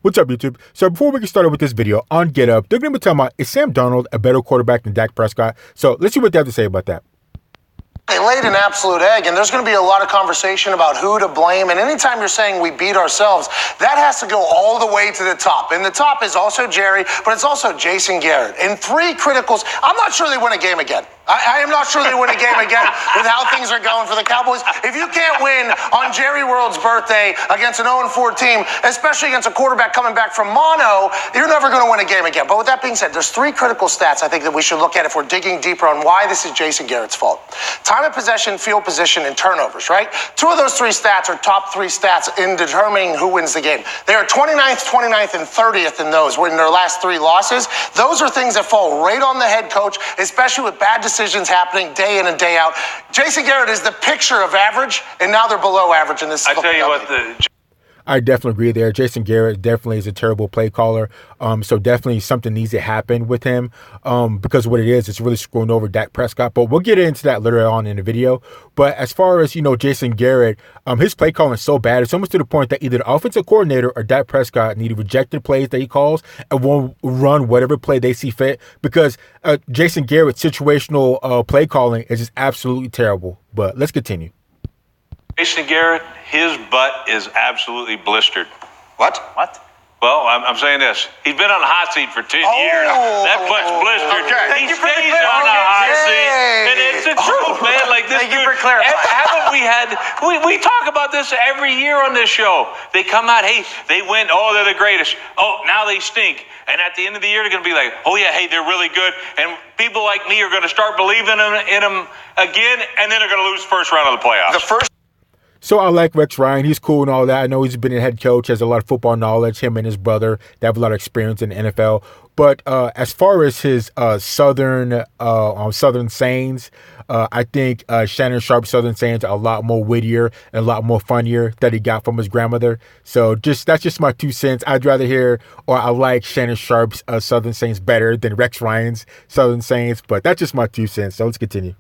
What's up, YouTube? So before we get started with this video on Get Up, they're going to be talking about, is Sam Darnold a better quarterback than Dak Prescott? So let's see what they have to say about that. They laid an absolute egg, and there's going to be a lot of conversation about who to blame. And anytime you're saying we beat ourselves, that has to go all the way to the top. And the top is also Jerry, but it's also Jason Garrett. In three criticals, I'm not sure they win a game again. I am not sure they win a game again with how things are going for the Cowboys. If you can't win on Jerry World's birthday against an 0-4 team, especially against a quarterback coming back from mono, you're never going to win a game again. But with that being said, there's three critical stats I think that we should look at if we're digging deeper on why this is Jason Garrett's fault. Time of possession, field position, and turnovers, right? Two of those three stats are top three stats in determining who wins the game. They are 29th, 29th, and 30th in those in their last three losses. Those are things that fall right on the head coach, especially with bad decisions happening day in and day out. Jason Garrett is the picture of average, and now they're below average in this. I tell you what, I definitely agree there. Jason Garrett definitely is a terrible play caller. So definitely something needs to happen with him because what it is, it's really screwing over Dak Prescott. But we'll get into that later on in the video. But as far as, Jason Garrett, his play calling is so bad. It's almost to the point that either the offensive coordinator or Dak Prescott need to reject the plays that he calls and won't run whatever play they see fit because Jason Garrett's situational play calling is just absolutely terrible. But let's continue. Jason Garrett, his butt is absolutely blistered. What? Well, I'm saying this. He's been on the hot seat for 10 years. That butt's blistered. Okay. He stays on the hot seat. And it's the truth, man. Like this. Thank you for clarifying. Haven't we had, we talk about this every year on this show. They come out, hey, they win. Oh, they're the greatest. Oh, now they stink. And at the end of the year, they're going to be like, oh, yeah, hey, they're really good. And people like me are going to start believing in them again. And then they're going to lose first round of the playoffs. So I like Rex Ryan. He's cool and all that. I know he's been a head coach, has a lot of football knowledge. Him and his brother, they have a lot of experience in the NFL. But as far as his Southern sayings, I think Shannon Sharp's Southern sayings are a lot more wittier and a lot more funnier that he got from his grandmother. So that's just my 2 cents. I'd rather hear, or I like Shannon Sharp's Southern sayings better than Rex Ryan's Southern sayings. But that's just my 2 cents. So let's continue.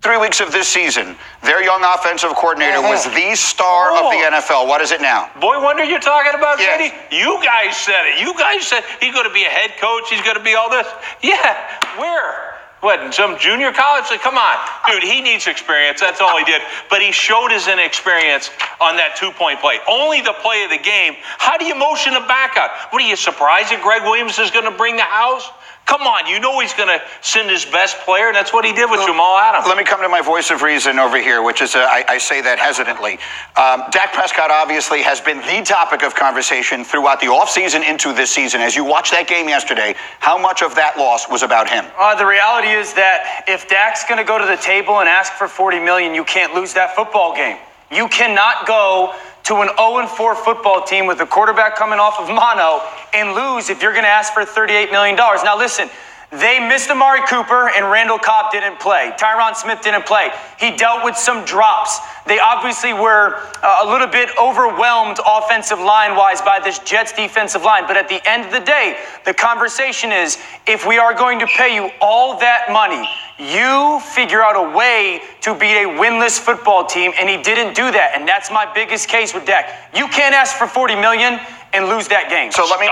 3 weeks of this season, their young offensive coordinator was the star of the NFL. What is it now? Boy wonder you're talking about, Yes. Katie? You guys said it. You guys said he's going to be a head coach. He's going to be all this. Yeah, where? What, in some junior college? Like, come on. Dude, he needs experience. That's all he did. But he showed his inexperience on that two-point play. Only the play of the game. How do you motion a back out? What, are you surprised that Greg Williams is going to bring the house? Come on, you know he's going to send his best player. That's what he did with Jamal Adams. Let me come to my voice of reason over here, which is, I say that hesitantly. Dak Prescott obviously has been the topic of conversation throughout the offseason into this season. As you watched that game yesterday, how much of that loss was about him? The reality is that if Dak's going to go to the table and ask for $40 million, you can't lose that football game. You cannot go to an 0-4 football team with a quarterback coming off of mono and lose if you're going to ask for $38 million. Now listen, they missed Amari Cooper and Randall Cobb didn't play. Tyron Smith didn't play. He dealt with some drops. They obviously were a little bit overwhelmed offensive line-wise by this Jets defensive line. But at the end of the day, the conversation is, if we are going to pay you all that money, you figure out a way to beat a winless football team, and he didn't do that. And that's my biggest case with Dak. You can't ask for $40 million and lose that game. So let me...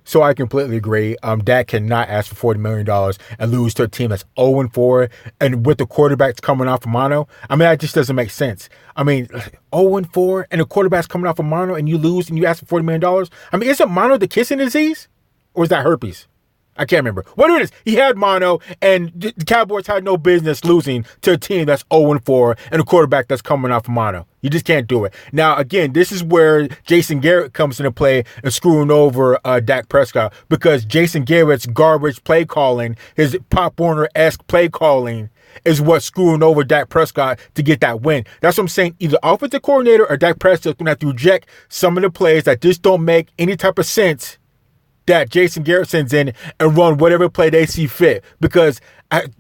So I completely agree. Dak cannot ask for $40 million and lose to a team that's 0-4 and with the quarterbacks coming off of mono. I mean, that just doesn't make sense. I mean, 0-4 and the quarterback's coming off of mono and you lose and you ask for $40 million. I mean, isn't mono the kissing disease? Or is that herpes? I can't remember. Whatever it is, he had mono, and the Cowboys had no business losing to a team that's 0-4 and a quarterback that's coming off mono. You just can't do it. Now, again, this is where Jason Garrett comes into play and screwing over Dak Prescott because Jason Garrett's garbage play calling, his Pop Warner-esque play calling, is what's screwing over Dak Prescott to get that win. That's what I'm saying. Either offensive coordinator or Dak Prescott's going to have to reject some of the plays that just don't make any type of sense that Jason Garrett sends in and run whatever play they see fit because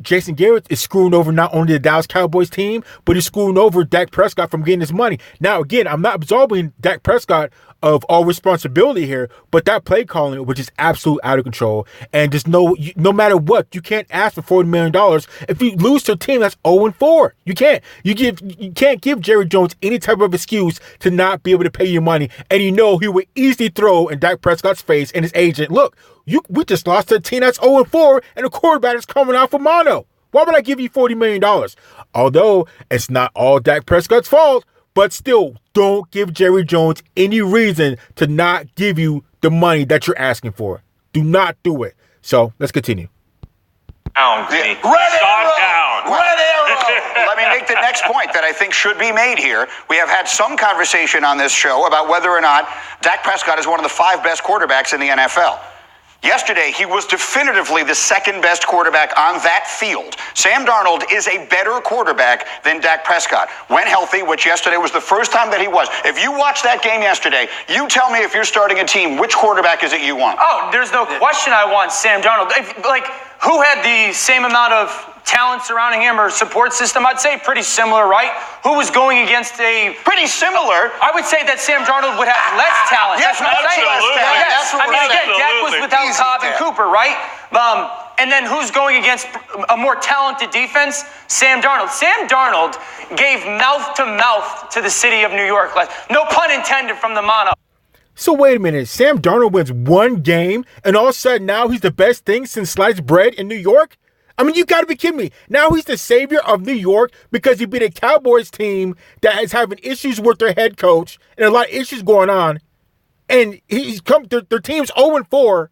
Jason Garrett is screwing over not only the Dallas Cowboys team, but he's screwing over Dak Prescott from getting his money. Now, again, I'm not absolving Dak Prescott of all responsibility here, but that play calling, which is absolute out of control, and just no matter what, you can't ask for $40 million if you lose to a team that's 0-4. You can't. You can't give Jerry Jones any type of excuse to not be able to pay you money, and he would easily throw in Dak Prescott's face and his agent, look, we just lost to a team that's 0-4, and the quarterback is coming out for mono. Why would I give you $40 million? Although it's not all Dak Prescott's fault, but still, don't give Jerry Jones any reason to not give you the money that you're asking for. Do not do it. So, let's continue. Down. Red Down. Red arrow. Let me make the next point that I think should be made here. We have had some conversation on this show about whether or not Dak Prescott is one of the 5 best quarterbacks in the NFL. Yesterday, he was definitively the second best quarterback on that field. Sam Darnold is a better quarterback than Dak Prescott. When healthy, which yesterday was the first time that he was. If you watch that game yesterday, you tell me if you're starting a team, which quarterback is it you want? Oh, there's no question I want Sam Darnold. Who had the same amount of talent surrounding him or support system? I'd say pretty similar, right? Who was going against a... Pretty similar. I would say that Sam Darnold would have less talent. Yes, that's what I'm saying. absolutely. Yes. That's what we're Again, saying. Dak was without Easy, Cobb and Dak. Cooper, right? And then who's going against a more talented defense? Sam Darnold. Sam Darnold gave mouth to mouth to the city of New York. No pun intended from the mono. So wait a minute, Sam Darnold wins one game, and all of a sudden now he's the best thing since sliced bread in New York? I mean, you got to be kidding me. Now he's the savior of New York because he beat a Cowboys team that is having issues with their head coach and a lot of issues going on. And their team's 0-4,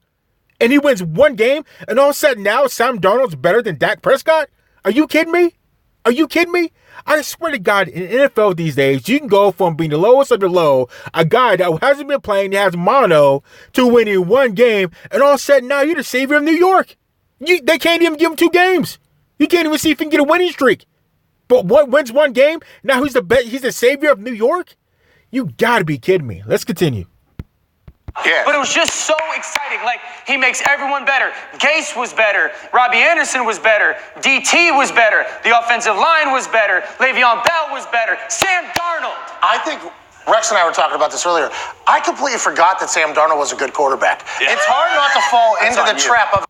and he wins one game, and all of a sudden now Sam Darnold's better than Dak Prescott? Are you kidding me? Are you kidding me? I swear to God, in NFL these days, you can go from being the lowest of the low, a guy that hasn't been playing, that has mono, to winning one game, and all of a sudden now you're the savior of New York. They can't even give him 2 games. You can't even see if he can get a winning streak. But what wins one game? Now he's the savior of New York? You gotta be kidding me. Let's continue. Yeah. But it was just so exciting. He makes everyone better. Gase was better. Robbie Anderson was better. DT was better. The offensive line was better. Le'Veon Bell was better. Sam Darnold. I think Rex and I were talking about this earlier. I completely forgot that Sam Darnold was a good quarterback. Yeah. It's hard not to fall into the trap of...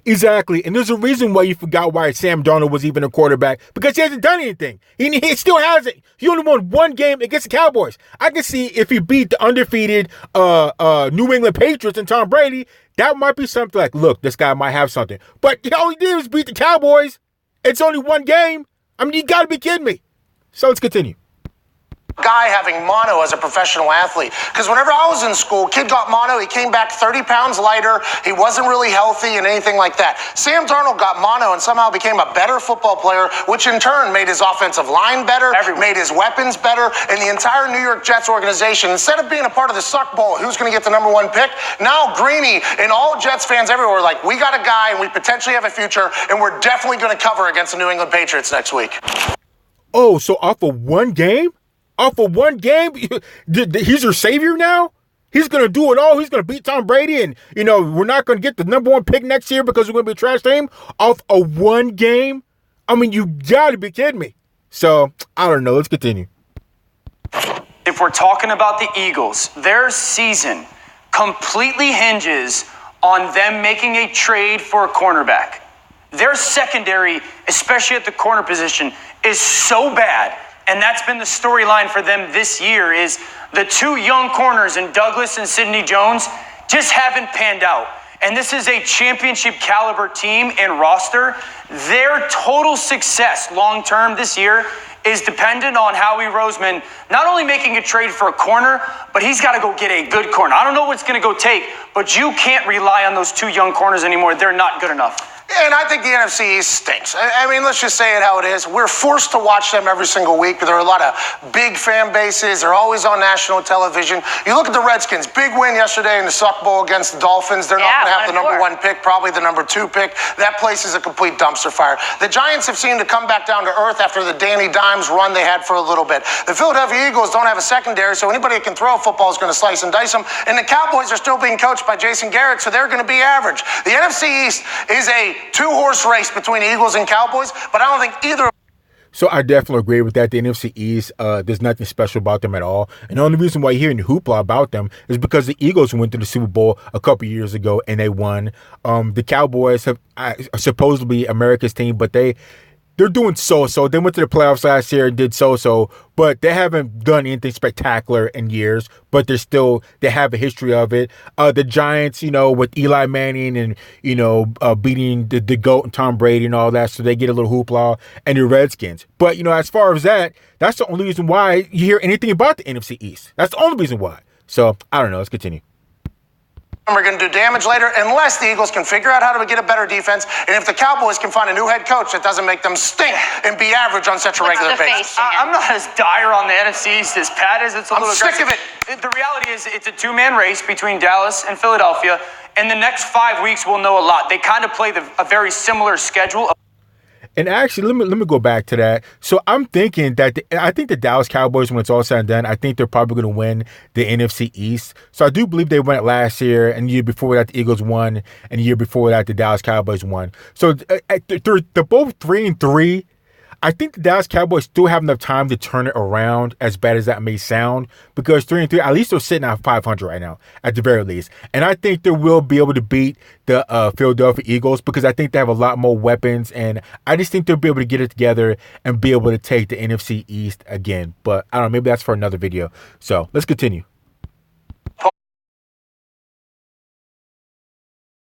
Exactly. And there's a reason why you forgot why Sam Darnold was even a quarterback, because he hasn't done anything. He still hasn't. He only won one game against the Cowboys. I can see if he beat the undefeated New England Patriots and Tom Brady, that might be something like, look, this guy might have something. But all he did was beat the Cowboys. It's only one game. I mean, you got to be kidding me. So let's continue. Guy having mono as a professional athlete. Because whenever I was in school, kid got mono, he came back 30 pounds lighter, he wasn't really healthy and anything like that. Sam Darnold got mono and somehow became a better football player, which in turn made his offensive line better, made his weapons better, and the entire New York Jets organization, instead of being a part of the suck bowl, who's going to get the #1 pick, now Greeny and all Jets fans everywhere are like, we got a guy and we potentially have a future, and we're definitely going to cover against the New England Patriots next week. Oh, so off of one game? Off of one game, he's your savior now? He's going to do it all. He's going to beat Tom Brady, and, we're not going to get the #1 pick next year because we're going to be a trash team off of one game? I mean, you got to be kidding me. So, I don't know. Let's continue. If we're talking about the Eagles, their season completely hinges on them making a trade for a cornerback. Their secondary, especially at the corner position, is so bad. And that's been the storyline for them this year is the 2 young corners in Douglas and Sidney Jones just haven't panned out. And this is a championship caliber team and roster. Their total success long-term this year is dependent on Howie Roseman not only making a trade for a corner, but he's got to go get a good corner. I don't know what it's going to go take, but you can't rely on those 2 young corners anymore. They're not good enough. And I think the NFC East stinks. I mean, let's just say it how it is. We're forced to watch them every single week. There are a lot of big fan bases. They're always on national television. You look at the Redskins, big win yesterday in the Suck Bowl against the Dolphins. They're not going to have the #1 pick, probably the #2 pick. That place is a complete dumpster fire. The Giants have seemed to come back down to earth after the Danny Dimes run they had for a little bit. The Philadelphia Eagles don't have a secondary, so anybody that can throw a football is going to slice and dice them. And the Cowboys are still being coached by Jason Garrett, so they're going to be average. The NFC East is a 2-horse race between Eagles and Cowboys, but I don't think either. So I definitely agree with that. The NFC East, there's nothing special about them at all. And the only reason why you're hearing hoopla about them is because the Eagles went to the Super Bowl a couple years ago and they won. The Cowboys are supposedly America's team, but they're doing so-so. They went to the playoffs last year and did so-so, but they haven't done anything spectacular in years, but they have a history of it. The Giants, with Eli Manning and, beating the GOAT and Tom Brady and all that, so they get a little hoopla, and the Redskins. But, as far as that's the only reason why you hear anything about the NFC East. That's the only reason why. So, I don't know. Let's continue. We're going to do damage later unless the Eagles can figure out how to get a better defense, and if the Cowboys can find a new head coach that doesn't make them stink and be average on such a regular basis. I'm not as dire on the NFC East as Pat is. It's a little sick of it. The reality is it's a two-man race between Dallas and Philadelphia, and the next 5 weeks we'll know a lot. They kind of play a very similar schedule. And actually, let me go back to that. So I'm thinking that I think the Dallas Cowboys, when it's all said and done, I think they're probably going to win the NFC East. So I do believe they won it last year, and the year before that, the Eagles won, and the year before that, the Dallas Cowboys won. So they're both 3-3. I think the Dallas Cowboys still have enough time to turn it around, as bad as that may sound, because 3-3, at least they're sitting at 500 right now, at the very least. And I think they will be able to beat the Philadelphia Eagles because I think they have a lot more weapons, and I just think they'll be able to get it together and be able to take the NFC East again. But I don't know, maybe that's for another video. So let's continue.